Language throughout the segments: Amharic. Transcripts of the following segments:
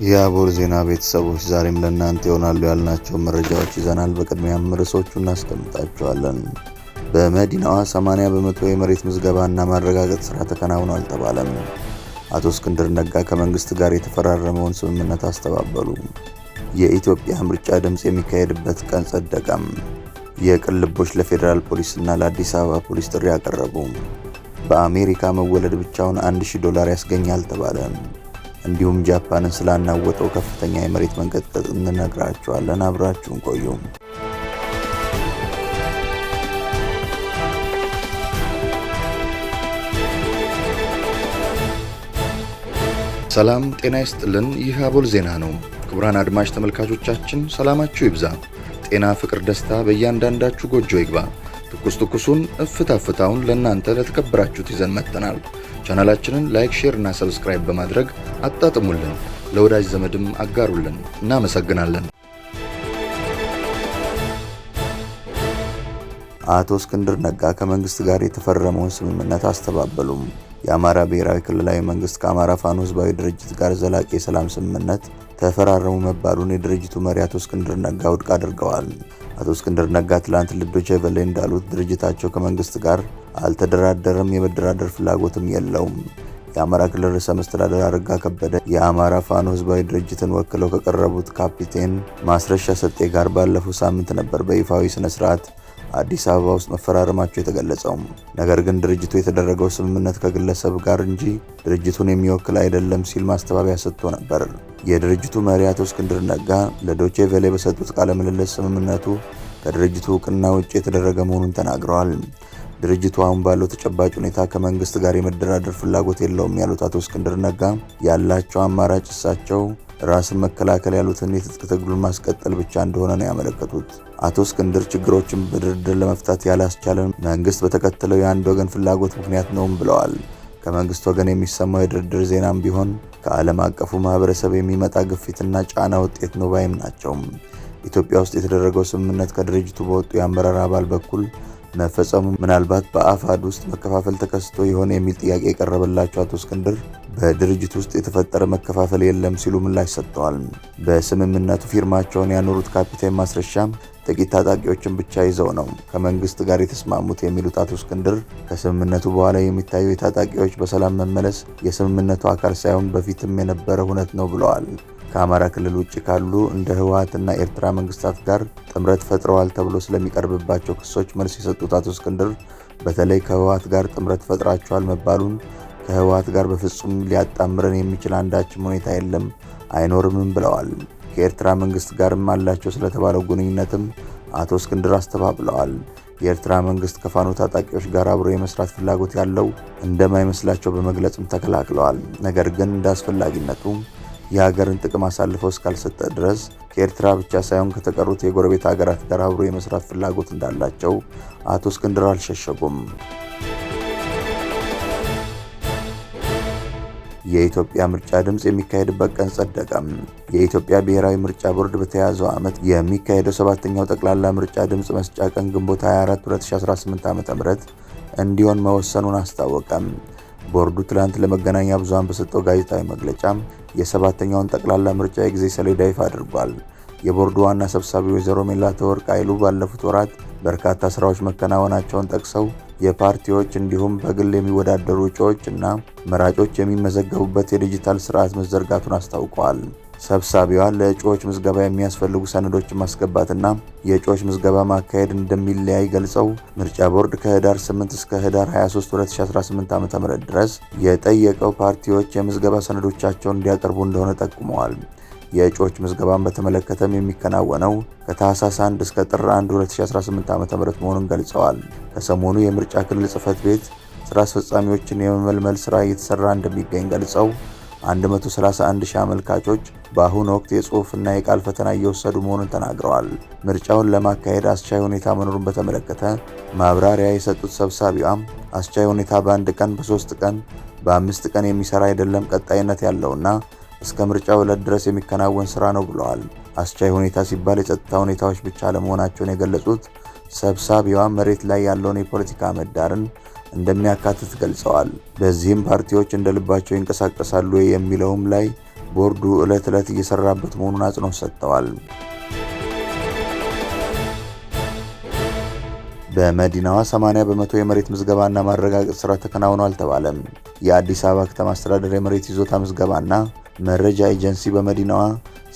የአቦል ዜና ቤተሰቦች ዛሬም ለእናንተ ይሆናሉ ያልናቸው መረጃዎች ይዘናል። በቅድሚያም ርዕሶቹን እናስደምጣቸዋለን። በመዲናዋ 80 በመቶ የመሬት ምዝገባና ማረጋገጥ ስራ ተከናውኗል ተባለም። አቶ እስክንድር ነጋ ከመንግስት ጋር የተፈራረመውን ስምምነት አስተባበሉ። የኢትዮጵያ ምርጫ ድምጽ የሚካሄድበት ቀን ጸደቀም። የቅን ልቦች ለፌዴራል ፖሊስና ለአዲስ አበባ ፖሊስ ጥሪ አቀረቡ። በአሜሪካ መወለድ ብቻውን $1000 ያስገኛል ተባለ። እንዲሁም ጃፓንን ስላናወጠው ከፍተኛ የመሬት መንቀጥቀጥ እንነግራችኋለን። አብራችሁን ቆዩ። ሰላም ጤና ይስጥልን። ይህ አቦል ዜና ነው። ክቡራን አድማጭ ተመልካቾቻችን ሰላማችሁ ይብዛ፣ ጤና፣ ፍቅር፣ ደስታ በእያንዳንዳችሁ ጎጆ ይግባ። ትኩሱን እፍታውን ለእናንተ ለተከበራችሁት ይዘን መጥተናል። ቻናላችንን ላይክ፣ ሼር እና ሰብስክራይብ በማድረግ አጣጥሙልን፣ ለወዳጅ ዘመድም አጋሩልን። እናመሰግናለን። አቶ እስክንድር ነጋ ከመንግስት ጋር የተፈረመውን ስምምነት አስተባበሉም። የአማራ ብሔራዊ ክልላዊ መንግስት ከአማራ ፋኖ ህዝባዊ ድርጅት ጋር ዘላቂ የሰላም ስምምነት ተፈራረሙ መባሉን የድርጅቱ መሪ አቶ እስክንድር ነጋ ውድቅ አድርገዋል። አቶ እስክንድር ነጋ ትላንት ለዶይቼ ቬለ እንዳሉት ድርጅታቸው ከመንግስት ጋር አልተደራደረም፣ የመደራደር ፍላጎትም የለውም። የአማራ ክልል ርዕሰ መስተዳድር አረጋ ከበደ የአማራ ፋኖ ህዝባዊ ድርጅትን ወክለው ከቀረቡት ካፒቴን ማስረሻ ሰጤ ጋር ባለፈው ሳምንት ነበር በይፋዊ ስነ ስርዓት አዲስ አበባ ውስጥ መፈራረማቸው የተገለጸው። ነገር ግን ድርጅቱ የተደረገው ስምምነት ከግለሰብ ጋር እንጂ ድርጅቱን የሚወክል አይደለም ሲል ማስተባበያ ሰጥቶ ነበር። የድርጅቱ መሪ አቶ እስክንድር ነጋ ለዶይቼ ቬለ በሰጡት ቃለ ምልልስ ስምምነቱ ከድርጅቱ እውቅና ውጭ የተደረገ መሆኑን ተናግረዋል። ድርጅቱ አሁን ባለው ተጨባጭ ሁኔታ ከመንግስት ጋር የመደራደር ፍላጎት የለውም ያሉት አቶ እስክንድር ነጋ ያላቸው አማራጭ እሳቸው ራስን መከላከል ያሉትን የትጥቅ ትግሉን ማስቀጠል ብቻ እንደሆነ ነው ያመለከቱት። አቶ እስክንድር ችግሮችን በድርድር ለመፍታት ያላስቻለን መንግስት በተከተለው የአንድ ወገን ፍላጎት ምክንያት ነውም ብለዋል። ከመንግስት ወገን የሚሰማው የድርድር ዜናም ቢሆን ከዓለም አቀፉ ማህበረሰብ የሚመጣ ግፊትና ጫና ውጤት ነው ባይም ናቸው። ኢትዮጵያ ውስጥ የተደረገው ስምምነት ከድርጅቱ በወጡ የአመራር አባል በኩል መፈጸሙ ምናልባት በአፋድ ውስጥ መከፋፈል ተከስቶ የሆነ የሚል ጥያቄ የቀረበላቸው አቶ እስክንድር በድርጅቱ ውስጥ የተፈጠረ መከፋፈል የለም ሲሉ ምላሽ ሰጥተዋል። በስምምነቱ ፊርማቸውን ያኖሩት ካፒቴን ማስረሻ ጥቂት ታጣቂዎችን ብቻ ይዘው ነው ከመንግስት ጋር የተስማሙት የሚሉት አቶ እስክንድር ከስምምነቱ በኋላ የሚታዩ የታጣቂዎች በሰላም መመለስ የስምምነቱ አካል ሳይሆን በፊትም የነበረ ሁነት ነው ብለዋል። ከአማራ ክልል ውጭ ካሉ እንደ ህወሓትና ኤርትራ መንግስታት ጋር ጥምረት ፈጥረዋል ተብሎ ስለሚቀርብባቸው ክሶች መልስ የሰጡት አቶ እስክንድር በተለይ ከህወሓት ጋር ጥምረት ፈጥራቸዋል መባሉን ከህወሓት ጋር በፍጹም ሊያጣምረን የሚችል አንዳችም ሁኔታ የለም አይኖርምም ብለዋል። ከኤርትራ መንግስት ጋርም አላቸው ስለተባለው ግንኙነትም አቶ እስክንድር አስተባብለዋል። የኤርትራ መንግስት ከፋኖ ታጣቂዎች ጋር አብሮ የመስራት ፍላጎት ያለው እንደማይመስላቸው በመግለጽም ተከላክለዋል። ነገር ግን እንደ አስፈላጊነቱ የሀገርን ጥቅም አሳልፈው እስካልሰጠ ድረስ ከኤርትራ ብቻ ሳይሆን ከተቀሩት የጎረቤት ሀገራት ጋር አብሮ የመስራት ፍላጎት እንዳላቸው አቶ እስክንድር አልሸሸጉም። የኢትዮጵያ ምርጫ ድምጽ የሚካሄድበት ቀን ጸደቀም። የኢትዮጵያ ብሔራዊ ምርጫ ቦርድ በተያዘው ዓመት የሚካሄደው 7ኛው ጠቅላላ ምርጫ ድምጽ መስጫ ቀን ግንቦት 24 2018 ዓ.ም እንዲሆን መወሰኑን አስታወቀም። ቦርዱ ትላንት ለመገናኛ ብዙሃን በሰጠው ጋዜጣዊ መግለጫ የ7ኛውን ጠቅላላ ምርጫ የጊዜ ሰሌዳ ይፋ አድርጓል። የቦርዱ ዋና ሰብሳቢ ወይዘሮ ሜላትወርቅ ኃይሉ ባለፉት ወራት በርካታ ስራዎች መከናወናቸውን ጠቅሰው የፓርቲዎች እንዲሁም በግል የሚወዳደሩ እጩዎች እና መራጮች የሚመዘገቡበት የዲጂታል ስርዓት መዘርጋቱን አስታውቀዋል። ሰብሳቢዋ ለእጩዎች ምዝገባ የሚያስፈልጉ ሰነዶችን ማስገባትና የእጩዎች ምዝገባ ማካሄድ እንደሚለያይ ገልጸው ምርጫ ቦርድ ከህዳር 8 እስከ ህዳር 23 2018 ዓ.ም ድረስ የጠየቀው ፓርቲዎች የምዝገባ ሰነዶቻቸውን እንዲያቀርቡ እንደሆነ ጠቁመዋል። የእጩዎች ምዝገባን በተመለከተም የሚከናወነው ከታህሳስ 1 እስከ ጥር 1 2018 ዓ.ም መሆኑን ገልጸዋል። ከሰሞኑ የምርጫ ክልል ጽህፈት ቤት ስራ አስፈጻሚዎችን የመመልመል ስራ እየተሰራ እንደሚገኝ ገልጸው 131 ሺህ አመልካቾች በአሁኑ ወቅት የጽሑፍና የቃል ፈተና እየወሰዱ መሆኑን ተናግረዋል። ምርጫውን ለማካሄድ አስቻይ ሁኔታ መኖሩን በተመለከተ ማብራሪያ የሰጡት ሰብሳቢዋም አስቻይ ሁኔታ በ1 ቀን፣ በ3 ቀን፣ በ5 ቀን የሚሰራ አይደለም፣ ቀጣይነት ያለውና እስከ ምርጫው ዕለት ድረስ የሚከናወን ስራ ነው ብለዋል። አስቻይ ሁኔታ ሲባል የጸጥታ ሁኔታዎች ብቻ ለመሆናቸውን የገለጹት ሰብሳቢዋ መሬት ላይ ያለውን የፖለቲካ ምህዳርን እንደሚያካትት ገልጸዋል። በዚህም ፓርቲዎች እንደልባቸው ይንቀሳቀሳሉ የሚለውም ላይ ቦርዱ ዕለት ዕለት እየሰራበት መሆኑን አጽንኦት ሰጥተዋል። በመዲናዋ 80 በመቶ የመሬት ምዝገባና ማረጋገጥ ስራ ተከናውኗል ተባለም። የአዲስ አበባ ከተማ አስተዳደር የመሬት ይዞታ ምዝገባና መረጃ ኤጀንሲ በመዲናዋ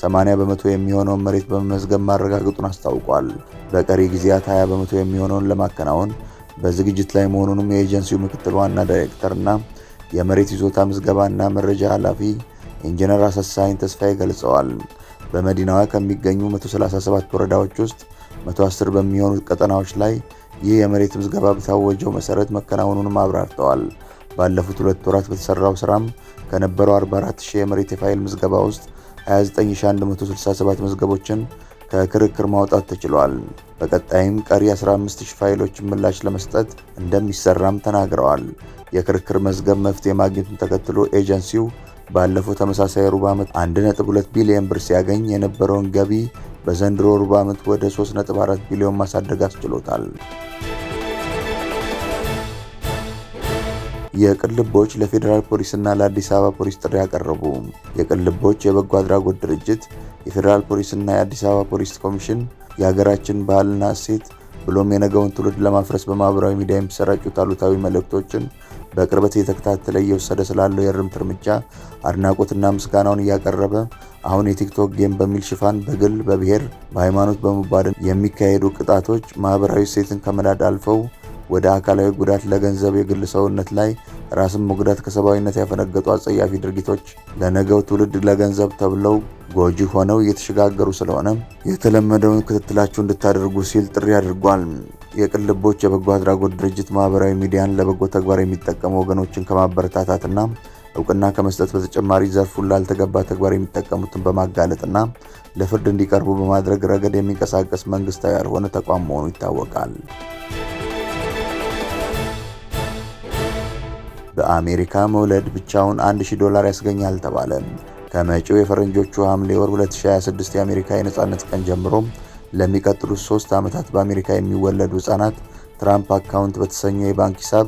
80 በመቶ የሚሆነውን መሬት በመመዝገብ ማረጋገጡን አስታውቋል። በቀሪ ጊዜያት 20 በመቶ የሚሆነውን ለማከናወን በዝግጅት ላይ መሆኑንም የኤጀንሲው ምክትል ዋና ዳይሬክተርና የመሬት ይዞታ ምዝገባና መረጃ ኃላፊ ኢንጂነር አሰሳኝ ተስፋዬ ገልጸዋል። በመዲናዋ ከሚገኙ 137 ወረዳዎች ውስጥ 110 በሚሆኑት ቀጠናዎች ላይ ይህ የመሬት ምዝገባ በታወጀው መሰረት መከናወኑንም አብራርተዋል። ባለፉት 2 ወራት በተሰራው ስራም ከነበረው 44000 የመሬት የፋይል ምዝገባ ውስጥ 29167 መዝገቦችን ከክርክር ማውጣት ተችሏል። በቀጣይም ቀሪ 15000 ፋይሎችን ምላሽ ለመስጠት እንደሚሰራም ተናግረዋል። የክርክር መዝገብ መፍትሄ ማግኘቱን ተከትሎ ኤጀንሲው ባለፈው ተመሳሳይ ሩብ ዓመት 1.2 ቢሊዮን ብር ሲያገኝ የነበረውን ገቢ በዘንድሮ ሩብ ዓመት ወደ 3.4 ቢሊዮን ማሳደግ አስችሎታል። የቅልቦች ለፌዴራል ፖሊስና ለአዲስ አበባ ፖሊስ ጥሪ ያቀረቡ። የቅልቦች የበጎ አድራጎት ድርጅት የፌዴራል ፖሊስና የአዲስ አበባ ፖሊስ ኮሚሽን የሀገራችን ባህልና እሴት ብሎም የነገውን ትውልድ ለማፍረስ በማህበራዊ ሚዲያ የሚሰራጩት አሉታዊ መልእክቶችን በቅርበት እየተከታተለ እየወሰደ ስላለው የእርምት እርምጃ አድናቆትና ምስጋናውን እያቀረበ አሁን የቲክቶክ ጌም በሚል ሽፋን በግል፣ በብሔር፣ በሃይማኖት በመባደን የሚካሄዱ ቅጣቶች ማህበራዊ እሴትን ከመናድ አልፈው ወደ አካላዊ ጉዳት፣ ለገንዘብ የግል ሰውነት ላይ ራስን መጉዳት፣ ከሰብአዊነት ያፈነገጡ አጸያፊ ድርጊቶች ለነገው ትውልድ ለገንዘብ ተብለው ጎጂ ሆነው እየተሸጋገሩ ስለሆነ የተለመደውን ክትትላችሁ እንድታደርጉ ሲል ጥሪ አድርጓል። የቅልቦች የበጎ አድራጎት ድርጅት ማህበራዊ ሚዲያን ለበጎ ተግባር የሚጠቀሙ ወገኖችን ከማበረታታትና እውቅና ከመስጠት በተጨማሪ ዘርፉን ላልተገባ ተግባር የሚጠቀሙትን በማጋለጥና ለፍርድ እንዲቀርቡ በማድረግ ረገድ የሚንቀሳቀስ መንግስታዊ ያልሆነ ተቋም መሆኑ ይታወቃል። በአሜሪካ መውለድ ብቻውን $1000 ያስገኛል ተባለ። ከመጪው የፈረንጆቹ ሐምሌ ወር 2026 የአሜሪካ የነጻነት ቀን ጀምሮ ለሚቀጥሉት 3 ዓመታት በአሜሪካ የሚወለዱ ህጻናት ትራምፕ አካውንት በተሰኘው የባንክ ሂሳብ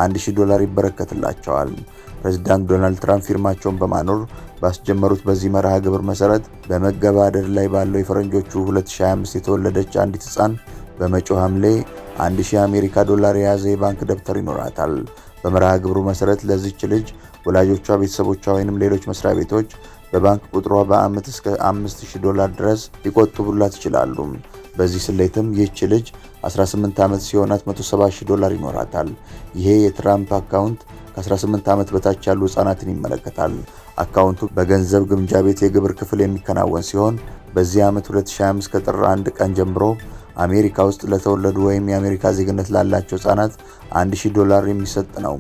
$1000 ይበረከትላቸዋል። ፕሬዝዳንት ዶናልድ ትራምፕ ፊርማቸውን በማኖር ባስጀመሩት በዚህ መርሃ ግብር መሰረት በመገባደድ ላይ ባለው የፈረንጆቹ 2025 የተወለደች አንዲት ህጻን በመጪው ሐምሌ $1000 የያዘ የባንክ ደብተር ይኖራታል። በመርሃ ግብሩ መሰረት ለዚች ልጅ ወላጆቿ፣ ቤተሰቦቿ ወይንም ሌሎች መስሪያ ቤቶች በባንክ ቁጥሯ በአመት እስከ $5000 ድረስ ሊቆጥቡላት ይችላሉ። በዚህ ስሌትም ይህች ልጅ 18 ዓመት ሲሆናት $170,000 ይኖራታል። ይሄ የትራምፕ አካውንት ከ18 ዓመት በታች ያሉ ህጻናትን ይመለከታል። አካውንቱ በገንዘብ ግምጃ ቤት የግብር ክፍል የሚከናወን ሲሆን በዚህ ዓመት 2025 ከጥር 1 ቀን ጀምሮ አሜሪካ ውስጥ ለተወለዱ ወይም የአሜሪካ ዜግነት ላላቸው ህጻናት $1000 የሚሰጥ ነው።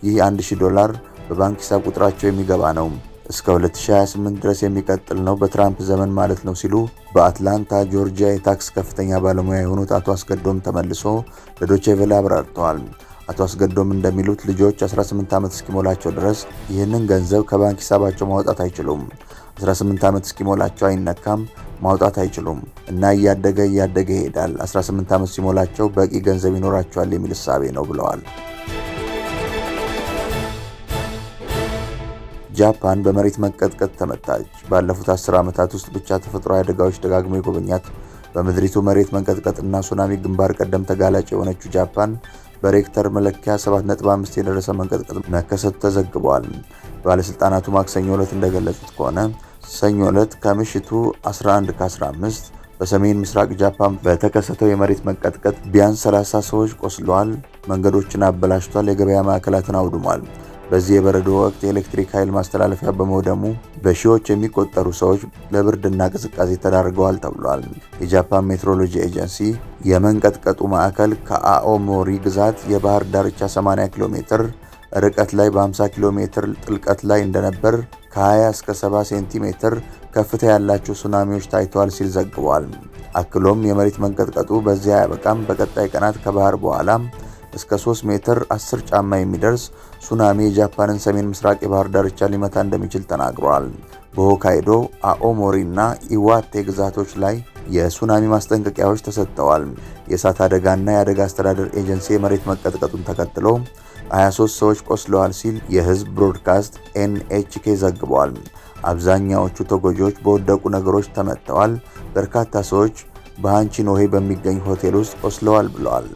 ይህ $1000 በባንክ ሂሳብ ቁጥራቸው የሚገባ ነው። እስከ 2028 ድረስ የሚቀጥል ነው፣ በትራምፕ ዘመን ማለት ነው ሲሉ በአትላንታ ጆርጂያ የታክስ ከፍተኛ ባለሙያ የሆኑት አቶ አስገዶም ተመልሶ ለዶቼ ቬለ አብራርተዋል። አቶ አስገዶም እንደሚሉት ልጆች 18 ዓመት እስኪሞላቸው ድረስ ይህንን ገንዘብ ከባንክ ሂሳባቸው ማውጣት አይችሉም። 18 ዓመት እስኪሞላቸው አይነካም፣ ማውጣት አይችሉም እና እያደገ ይሄዳል። 18 ዓመት ሲሞላቸው በቂ ገንዘብ ይኖራቸዋል የሚል እሳቤ ነው ብለዋል። ጃፓን በመሬት መንቀጥቀጥ ተመታች። ባለፉት 10 ዓመታት ውስጥ ብቻ ተፈጥሯዊ አደጋዎች ደጋግመው የጎበኛት በምድሪቱ መሬት መንቀጥቀጥና ሱናሚ ግንባር ቀደም ተጋላጭ የሆነችው ጃፓን በሬክተር መለኪያ 7.5 የደረሰ መንቀጥቀጥ መከሰቱ ተዘግቧል። ባለስልጣናቱ ማክሰኞ ዕለት እንደገለጹት ከሆነ ሰኞ ዕለት ከምሽቱ 11:15 በሰሜን ምስራቅ ጃፓን በተከሰተው የመሬት መንቀጥቀጥ ቢያንስ 30 ሰዎች ቆስለዋል፣ መንገዶችን አበላሽቷል፣ የገበያ ማዕከላትን አውድሟል። በዚህ የበረዶ ወቅት የኤሌክትሪክ ኃይል ማስተላለፊያ በመውደሙ በሺዎች የሚቆጠሩ ሰዎች ለብርድና ቅዝቃዜ ተዳርገዋል ተብሏል። የጃፓን ሜትሮሎጂ ኤጀንሲ የመንቀጥቀጡ ማዕከል ከአኦሞሪ ግዛት የባህር ዳርቻ 80 ኪሎ ሜትር ርቀት ላይ በ50 ኪሎ ሜትር ጥልቀት ላይ እንደነበር ከ20 እስከ 70 ሴንቲሜትር ከፍታ ያላቸው ሱናሚዎች ታይተዋል ሲል ዘግቧል። አክሎም የመሬት መንቀጥቀጡ በዚያ አያበቃም፣ በቀጣይ ቀናት ከባህር በኋላ እስከ 3 ሜትር 10 ጫማ የሚደርስ ሱናሚ የጃፓንን ሰሜን ምስራቅ የባህር ዳርቻ ሊመታ እንደሚችል ተናግሯል። በሆካይዶ፣ አኦሞሪ እና ኢዋቴ ግዛቶች ላይ የሱናሚ ማስጠንቀቂያዎች ተሰጥተዋል። የእሳት አደጋና የአደጋ አስተዳደር ኤጀንሲ የመሬት መንቀጥቀጡን ተከትሎ 23 ሰዎች ቆስለዋል ሲል የህዝብ ብሮድካስት ኤንኤችኬ ዘግቧል። አብዛኛዎቹ ተጎጂዎች በወደቁ ነገሮች ተመተዋል። በርካታ ሰዎች በሃንቺኖሄ በሚገኝ ሆቴል ውስጥ ቆስለዋል ብለዋል።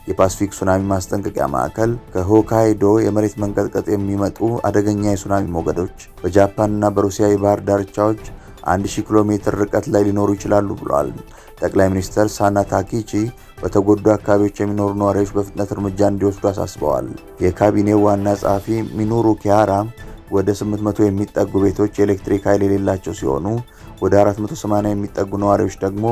የፓሲፊክ ሱናሚ ማስጠንቀቂያ ማዕከል ከሆካይዶ የመሬት መንቀጥቀጥ የሚመጡ አደገኛ የሱናሚ ሞገዶች በጃፓንና በሩሲያ የባህር ዳርቻዎች 1000 ኪሎ ሜትር ርቀት ላይ ሊኖሩ ይችላሉ ብለዋል። ጠቅላይ ሚኒስትር ሳና ታኪቺ በተጎዱ አካባቢዎች የሚኖሩ ነዋሪዎች በፍጥነት እርምጃ እንዲወስዱ አሳስበዋል። የካቢኔው ዋና ጸሐፊ ሚኑሩ ኪያራ ወደ 800 የሚጠጉ ቤቶች የኤሌክትሪክ ኃይል የሌላቸው ሲሆኑ ወደ 480 የሚጠጉ ነዋሪዎች ደግሞ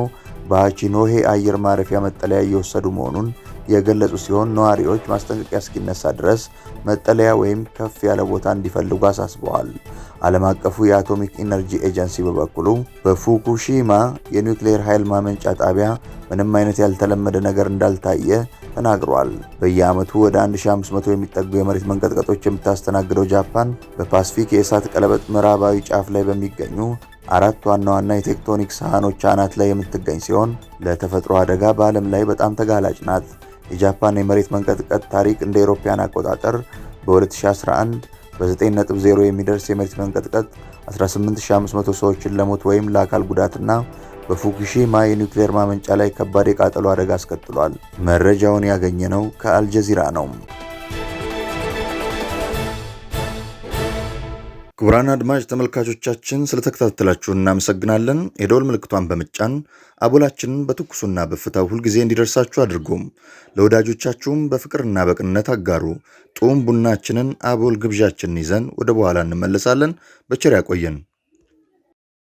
በሃቺኖሄ አየር ማረፊያ መጠለያ እየወሰዱ መሆኑን የገለጹ ሲሆን ነዋሪዎች ማስጠንቀቂያ እስኪነሳ ድረስ መጠለያ ወይም ከፍ ያለ ቦታ እንዲፈልጉ አሳስበዋል። ዓለም አቀፉ የአቶሚክ ኢነርጂ ኤጀንሲ በበኩሉ በፉኩሺማ የኒውክሌር ኃይል ማመንጫ ጣቢያ ምንም አይነት ያልተለመደ ነገር እንዳልታየ ተናግሯል። በየዓመቱ ወደ 1500 የሚጠጉ የመሬት መንቀጥቀጦች የምታስተናግደው ጃፓን በፓሲፊክ የእሳት ቀለበት ምዕራባዊ ጫፍ ላይ በሚገኙ 4 ዋና ዋና የቴክቶኒክ ሳህኖች አናት ላይ የምትገኝ ሲሆን ለተፈጥሮ አደጋ በዓለም ላይ በጣም ተጋላጭ ናት። የጃፓን የመሬት መንቀጥቀጥ ታሪክ እንደ አውሮፓውያን አቆጣጠር በ2011 በ9.0 የሚደርስ የመሬት መንቀጥቀጥ 18500 ሰዎችን ለሞት ወይም ለአካል ጉዳትና በፉኩሺማ የኒውክሌር ማመንጫ ላይ ከባድ የቃጠሎ አደጋ አስከትሏል። መረጃውን ያገኘነው ከአልጀዚራ ነው። ክቡራን አድማጭ ተመልካቾቻችን ስለተከታተላችሁ እናመሰግናለን። የደወል ምልክቷን በመጫን አቦላችንን በትኩሱና በእፍታው ሁልጊዜ እንዲደርሳችሁ አድርጉም። ለወዳጆቻችሁም በፍቅርና በቅንነት አጋሩ። ጡም ቡናችንን አቦል ግብዣችንን ይዘን ወደ በኋላ እንመለሳለን። በቸር ያቆየን።